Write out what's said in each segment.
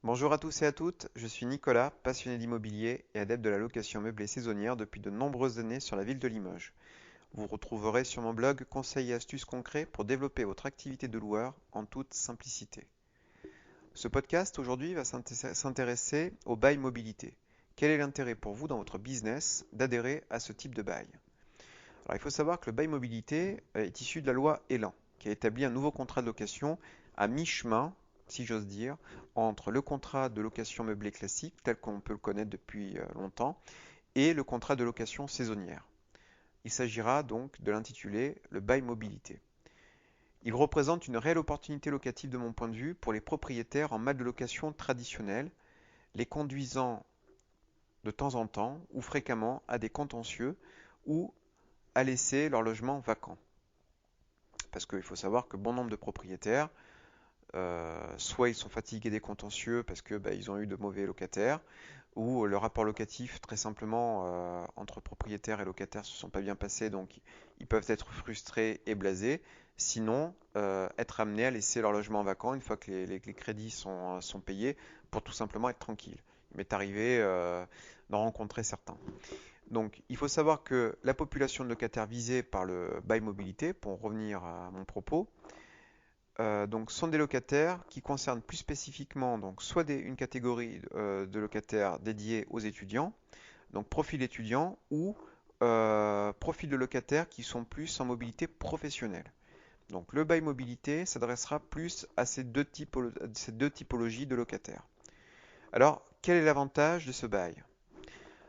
Bonjour à tous et à toutes, je suis Nicolas, passionné d'immobilier et adepte de la location meublée saisonnière depuis de nombreuses années sur la ville de Limoges. Vous retrouverez sur mon blog conseils et astuces concrets pour développer votre activité de loueur en toute simplicité. Ce podcast aujourd'hui va s'intéresser au bail mobilité. Quel est l'intérêt pour vous dans votre business d'adhérer à ce type de bail? Alors il faut savoir que le bail mobilité est issu de la loi Elan, qui a établi un nouveau contrat de location à mi-chemin, si j'ose dire, entre le contrat de location meublée classique, tel qu'on peut le connaître depuis longtemps, et le contrat de location saisonnière. Il s'agira donc de l'intituler le bail mobilité. Il représente une réelle opportunité locative de mon point de vue pour les propriétaires en mode de location traditionnel, les conduisant de temps en temps ou fréquemment à des contentieux ou à laisser leur logement vacant. Parce qu'il faut savoir que bon nombre de propriétaires, soit ils sont fatigués des contentieux parce que ils ont eu de mauvais locataires, ou le rapport locatif, très simplement, entre propriétaires et locataires se sont pas bien passés, donc ils peuvent être frustrés et blasés. Sinon, être amenés à laisser leur logement vacant une fois que les crédits sont payés pour tout simplement être tranquille. Il m'est arrivé d'en rencontrer certains. Donc, il faut savoir que la population de locataires visée par le bail mobilité, pour revenir à mon propos, donc sont des locataires qui concernent plus spécifiquement donc soit une catégorie de locataires dédiés aux étudiants, donc profil étudiant, ou profil de locataires qui sont plus en mobilité professionnelle. Donc le bail mobilité s'adressera plus à ces deux typologies de locataires. Alors, quel est l'avantage de ce bail?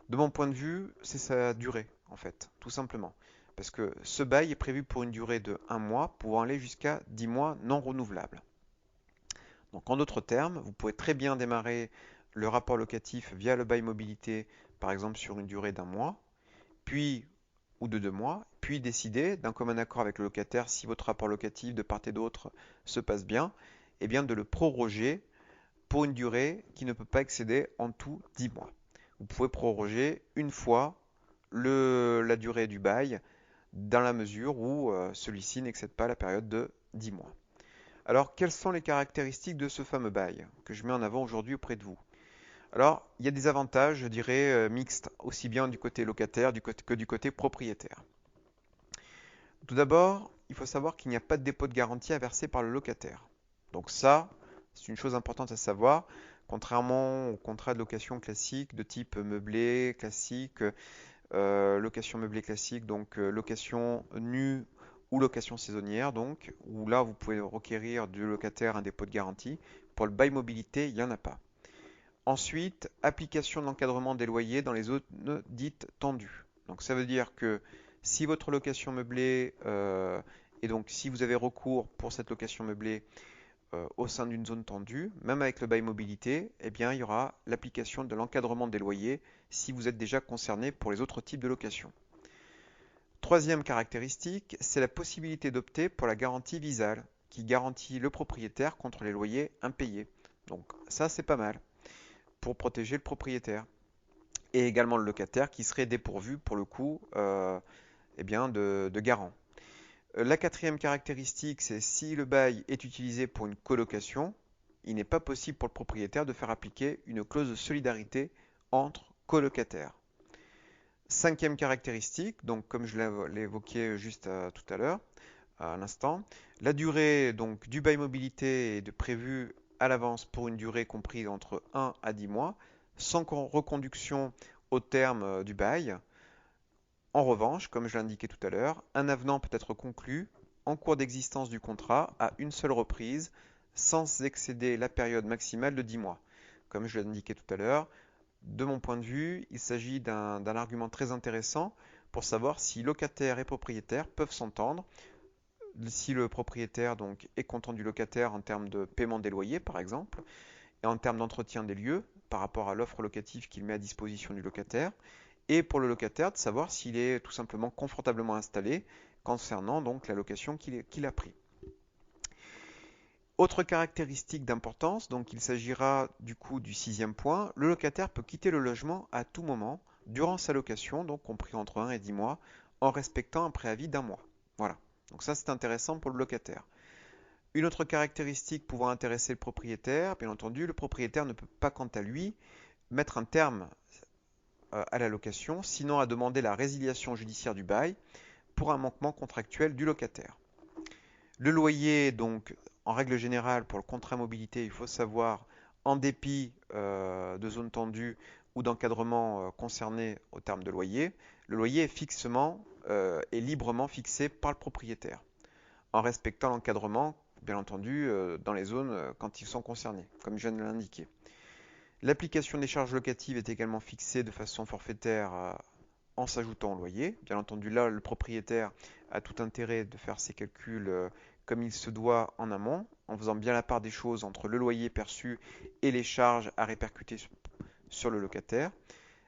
De mon point de vue, c'est sa durée, en fait, tout simplement. Parce que ce bail est prévu pour une durée de 1 mois, pouvant aller jusqu'à 10 mois non renouvelables. Donc en d'autres termes, vous pouvez très bien démarrer le rapport locatif via le bail mobilité, par exemple sur une durée d'1 mois, puis ou de 2 mois, puis décider d'un commun accord avec le locataire, si votre rapport locatif de part et d'autre se passe bien, et bien de le proroger pour une durée qui ne peut pas excéder en tout 10 mois. Vous pouvez proroger une fois la durée du bail dans la mesure où celui-ci n'excède pas la période de 10 mois. Alors, quelles sont les caractéristiques de ce fameux bail que je mets en avant aujourd'hui auprès de vous? Alors, il y a des avantages, je dirais, mixtes, aussi bien du côté locataire que du côté propriétaire. Tout d'abord, il faut savoir qu'il n'y a pas de dépôt de garantie à verser par le locataire. Donc ça, c'est une chose importante à savoir. Contrairement au contrat de location classique de type meublé classique, location meublée classique, donc location nue ou location saisonnière, donc, où là vous pouvez requérir du locataire un dépôt de garantie. Pour le bail mobilité, il n'y en a pas. Ensuite, application de l'encadrement des loyers dans les zones dites tendues. Donc ça veut dire que si votre location meublée, et donc si vous avez recours pour cette location meublée au sein d'une zone tendue, même avec le bail mobilité, eh bien, il y aura l'application de l'encadrement des loyers si vous êtes déjà concerné pour les autres types de location. Troisième caractéristique, c'est la possibilité d'opter pour la garantie Visale, qui garantit le propriétaire contre les loyers impayés. Donc ça, c'est pas mal pour protéger le propriétaire. Et également le locataire qui serait dépourvu pour le coup eh bien de garant. La quatrième caractéristique, c'est si le bail est utilisé pour une colocation, il n'est pas possible pour le propriétaire de faire appliquer une clause de solidarité entre colocataires. Cinquième caractéristique, donc comme je l'ai évoqué juste tout à l'heure, à l'instant, la durée donc du bail mobilité est prévue à l'avance pour une durée comprise entre 1 à 10 mois, sans reconduction au terme du bail. En revanche, comme je l'ai indiqué tout à l'heure, un avenant peut être conclu en cours d'existence du contrat à une seule reprise, sans excéder la période maximale de 10 mois. Comme je l'ai indiqué tout à l'heure, de mon point de vue, il s'agit d'un argument très intéressant pour savoir si locataire et propriétaire peuvent s'entendre, si le propriétaire donc est content du locataire en termes de paiement des loyers par exemple, et en termes d'entretien des lieux par rapport à l'offre locative qu'il met à disposition du locataire, et pour le locataire de savoir s'il est tout simplement confortablement installé concernant donc la location qu'il a pris. Autre caractéristique d'importance, donc il s'agira du coup du sixième point, le locataire peut quitter le logement à tout moment durant sa location, donc compris entre 1 et 10 mois, en respectant un préavis d'1 mois. Voilà, donc ça c'est intéressant pour le locataire. Une autre caractéristique pouvant intéresser le propriétaire, bien entendu, le propriétaire ne peut pas, quant à lui, mettre un terme à la location, sinon à demander la résiliation judiciaire du bail pour un manquement contractuel du locataire. Le loyer, donc, en règle générale, pour le contrat mobilité, il faut savoir, en dépit de zones tendues ou d'encadrement concerné au terme de loyer, le loyer est fixement et librement fixé par le propriétaire, en respectant l'encadrement, bien entendu, dans les zones quand ils sont concernés, comme je viens de l'indiquer. L'application des charges locatives est également fixée de façon forfaitaire en s'ajoutant au loyer. Bien entendu, là, le propriétaire a tout intérêt de faire ses calculs comme il se doit en amont, en faisant bien la part des choses entre le loyer perçu et les charges à répercuter sur le locataire.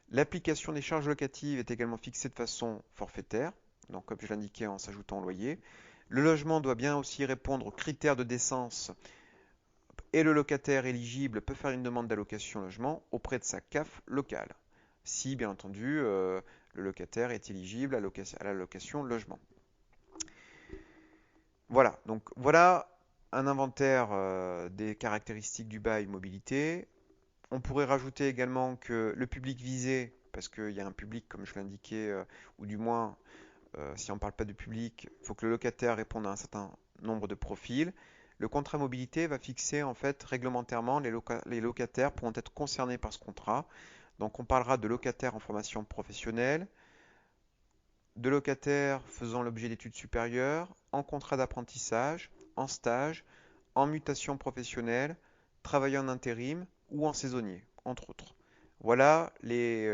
L'application des charges locatives est également fixée de façon forfaitaire, donc comme je l'indiquais en s'ajoutant au loyer. Le logement doit bien aussi répondre aux critères de décence et le locataire éligible peut faire une demande d'allocation logement auprès de sa CAF locale, si bien entendu le locataire est éligible à l'allocation logement. Voilà, donc voilà un inventaire des caractéristiques du bail mobilité. On pourrait rajouter également que le public visé, parce qu'il y a un public comme je l'indiquais, ou du moins si on ne parle pas de public, il faut que le locataire réponde à un certain nombre de profils. Le contrat mobilité va fixer en fait réglementairement les locataires pourront être concernés par ce contrat. Donc on parlera de locataires en formation professionnelle, de locataires faisant l'objet d'études supérieures, en contrat d'apprentissage, en stage, en mutation professionnelle, travaillant en intérim ou en saisonnier, entre autres. Voilà les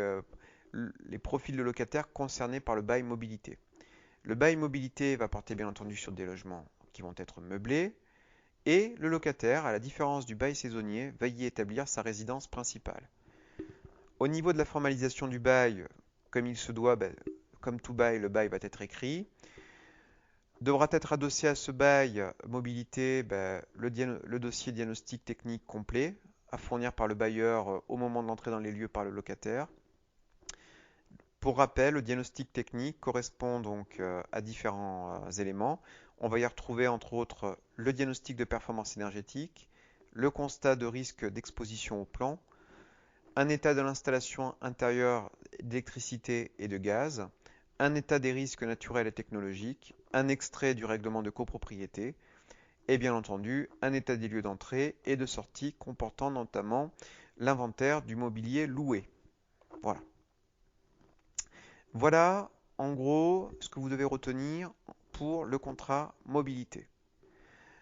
profils de locataires concernés par le bail mobilité. Le bail mobilité va porter bien entendu sur des logements qui vont être meublés et le locataire, à la différence du bail saisonnier, va y établir sa résidence principale. Au niveau de la formalisation du bail, comme il se doit, comme tout bail, le bail va être écrit. Devra être adossé à ce bail mobilité le dossier diagnostic technique complet à fournir par le bailleur au moment de l'entrée dans les lieux par le locataire. Pour rappel, le diagnostic technique correspond donc à différents éléments. On va y retrouver entre autres le diagnostic de performance énergétique, le constat de risque d'exposition au plan, un état de l'installation intérieure d'électricité et de gaz, un état des risques naturels et technologiques, un extrait du règlement de copropriété et bien entendu un état des lieux d'entrée et de sortie comportant notamment l'inventaire du mobilier loué. Voilà. Voilà, en gros, ce que vous devez retenir pour le contrat mobilité.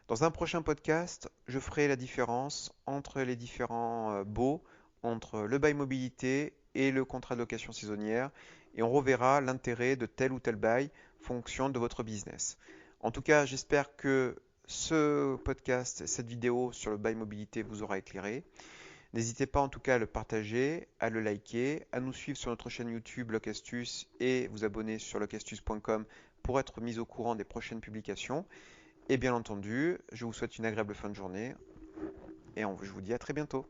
Dans un prochain podcast, je ferai la différence entre les différents baux, entre le bail mobilité et le contrat de location saisonnière, et on reverra l'intérêt de tel ou tel bail fonction de votre business. En tout cas, j'espère que ce podcast, cette vidéo sur le bail mobilité vous aura éclairé. N'hésitez pas en tout cas à le partager, à le liker, à nous suivre sur notre chaîne YouTube Locastus et vous abonner sur locastus.com pour être mis au courant des prochaines publications. Et bien entendu, je vous souhaite une agréable fin de journée et je vous dis à très bientôt.